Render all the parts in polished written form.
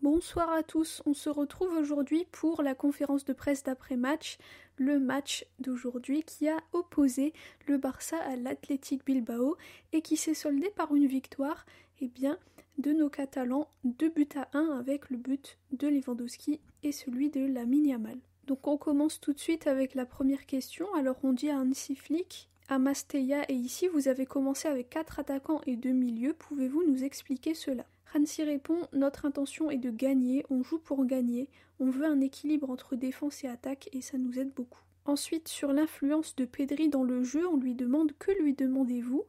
Bonsoir à tous, on se retrouve aujourd'hui pour la conférence de presse d'après-match, le match d'aujourd'hui qui a opposé le Barça à l'Athletic Bilbao et qui s'est soldé par une victoire de nos Catalans, 2-1 avec le but de Lewandowski et celui de Lamine Yamal. Donc on commence tout de suite avec la première question. Alors on dit à Hansi Flick, à Mastella et ici vous avez commencé avec 4 attaquants et 2 milieux, pouvez-vous nous expliquer cela ? Hansi répond, notre intention est de gagner, on joue pour gagner, on veut un équilibre entre défense et attaque et ça nous aide beaucoup. Ensuite, sur l'influence de Pedri dans le jeu, on lui demande que lui demandez-vous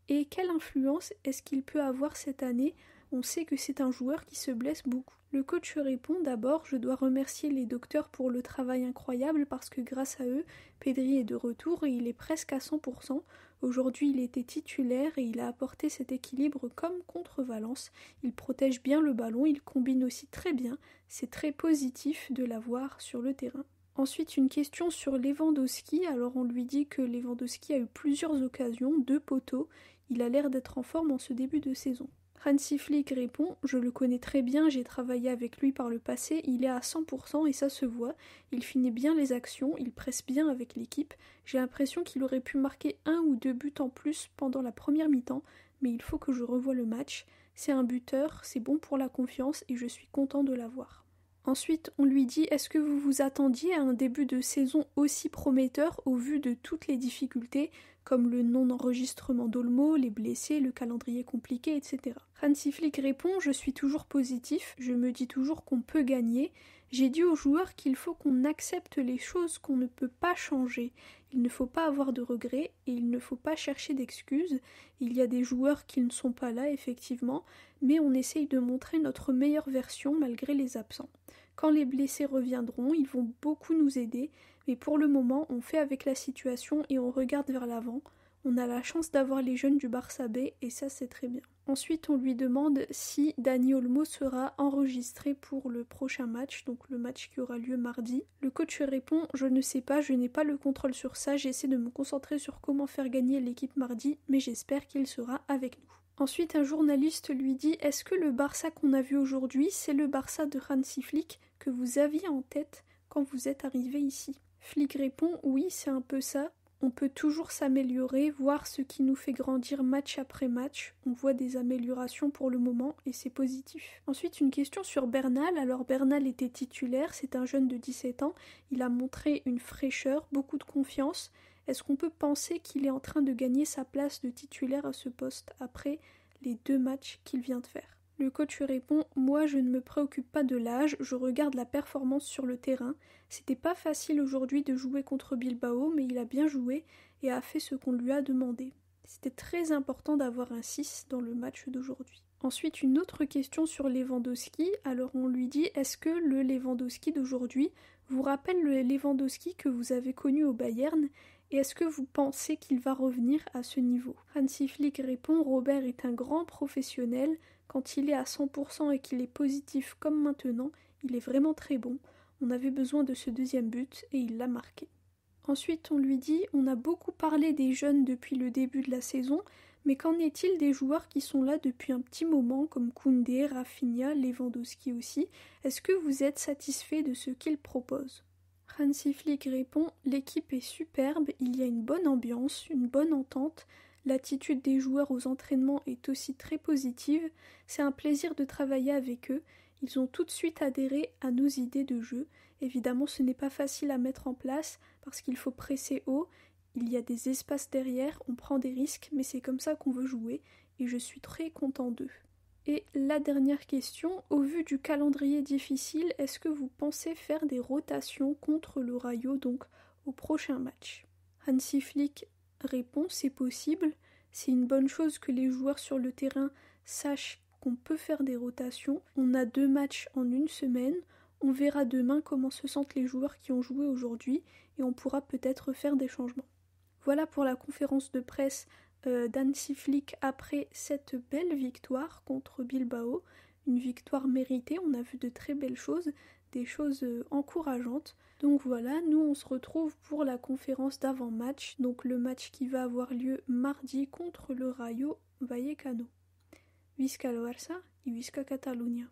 et quelle influence est-ce qu'il peut avoir cette année ? On sait que c'est un joueur qui se blesse beaucoup. Le coach répond d'abord, je dois remercier les docteurs pour le travail incroyable parce que grâce à eux, Pedri est de retour et il est presque à 100%. Aujourd'hui, il était titulaire et il a apporté cet équilibre comme contre Valence. Il protège bien le ballon, il combine aussi très bien. C'est très positif de l'avoir sur le terrain. Ensuite, une question sur Lewandowski. Alors on lui dit que Lewandowski a eu plusieurs occasions, 2 poteaux. Il a l'air d'être en forme en ce début de saison. Hansi Flick répond « Je le connais très bien, j'ai travaillé avec lui par le passé, il est à 100% et ça se voit. Il finit bien les actions, il presse bien avec l'équipe. J'ai l'impression qu'il aurait pu marquer 1 ou 2 buts en plus pendant la première mi-temps, mais il faut que je revoie le match. C'est un buteur, c'est bon pour la confiance et je suis content de l'avoir. » Ensuite, on lui dit « Est-ce que vous vous attendiez à un début de saison aussi prometteur au vu de toutes les difficultés, comme le non-enregistrement d'Olmo, les blessés, le calendrier compliqué, etc. » Hansi Flick répond « Je suis toujours positif, je me dis toujours qu'on peut gagner. J'ai dit aux joueurs qu'il faut qu'on accepte les choses qu'on ne peut pas changer. Il ne faut pas avoir de regrets et il ne faut pas chercher d'excuses. Il y a des joueurs qui ne sont pas là, effectivement, mais on essaye de montrer notre meilleure version malgré les absents. Quand les blessés reviendront, ils vont beaucoup nous aider, mais pour le moment, on fait avec la situation et on regarde vers l'avant. On a la chance d'avoir les jeunes du Barça B et ça c'est très bien. Ensuite, on lui demande si Dani Olmo sera enregistré pour le prochain match, donc le match qui aura lieu mardi. Le coach répond « Je ne sais pas, je n'ai pas le contrôle sur ça, j'essaie de me concentrer sur comment faire gagner l'équipe mardi, mais j'espère qu'il sera avec nous. » Ensuite, un journaliste lui dit « Est-ce que le Barça qu'on a vu aujourd'hui, c'est le Barça de Hansi Flick que vous aviez en tête quand vous êtes arrivé ici ?» Flick répond « Oui, c'est un peu ça. On peut toujours s'améliorer, voir ce qui nous fait grandir match après match. On voit des améliorations pour le moment et c'est positif. » Ensuite, une question sur Bernal. Alors Bernal était titulaire, c'est un jeune de 17 ans. Il a montré une fraîcheur, beaucoup de confiance. Est-ce qu'on peut penser qu'il est en train de gagner sa place de titulaire à ce poste après les 2 matchs qu'il vient de faire ? Le coach répond « Moi, je ne me préoccupe pas de l'âge, je regarde la performance sur le terrain. C'était pas facile aujourd'hui de jouer contre Bilbao, mais il a bien joué et a fait ce qu'on lui a demandé. C'était très important d'avoir un 6 dans le match d'aujourd'hui. » Ensuite, une autre question sur Lewandowski. Alors on lui dit « Est-ce que le Lewandowski d'aujourd'hui vous rappelle le Lewandowski que vous avez connu au Bayern ? Et est-ce que vous pensez qu'il va revenir à ce niveau ?» Hansi Flick répond « Robert est un grand professionnel. Quand il est à 100% et qu'il est positif comme maintenant, il est vraiment très bon. On avait besoin de ce 2e but et il l'a marqué. » Ensuite, on lui dit « On a beaucoup parlé des jeunes depuis le début de la saison, mais qu'en est-il des joueurs qui sont là depuis un petit moment comme Koundé, Rafinha, Lewandowski aussi ? Est-ce que vous êtes satisfait de ce qu'ils proposent ?» Hansi Flick répond « L'équipe est superbe, il y a une bonne ambiance, une bonne entente. L'attitude des joueurs aux entraînements est aussi très positive. C'est un plaisir de travailler avec eux. Ils ont tout de suite adhéré à nos idées de jeu. Évidemment, ce n'est pas facile à mettre en place parce qu'il faut presser haut. Il y a des espaces derrière, on prend des risques, mais c'est comme ça qu'on veut jouer et je suis très content d'eux. » Et la dernière question, au vu du calendrier difficile, est-ce que vous pensez faire des rotations contre le Rayo, donc au prochain match ? Hansi Flick répond, c'est possible, c'est une bonne chose que les joueurs sur le terrain sachent qu'on peut faire des rotations. On a 2 matchs en une semaine, on verra demain comment se sentent les joueurs qui ont joué aujourd'hui et on pourra peut-être faire des changements. Voilà pour la conférence de presse d'Hansi Flick après cette belle victoire contre Bilbao, une victoire méritée, on a vu de très belles choses, des choses encourageantes. Donc voilà, nous on se retrouve pour la conférence d'avant-match, donc le match qui va avoir lieu mardi contre le Rayo Vallecano. Visca el Barça et Visca Catalunya.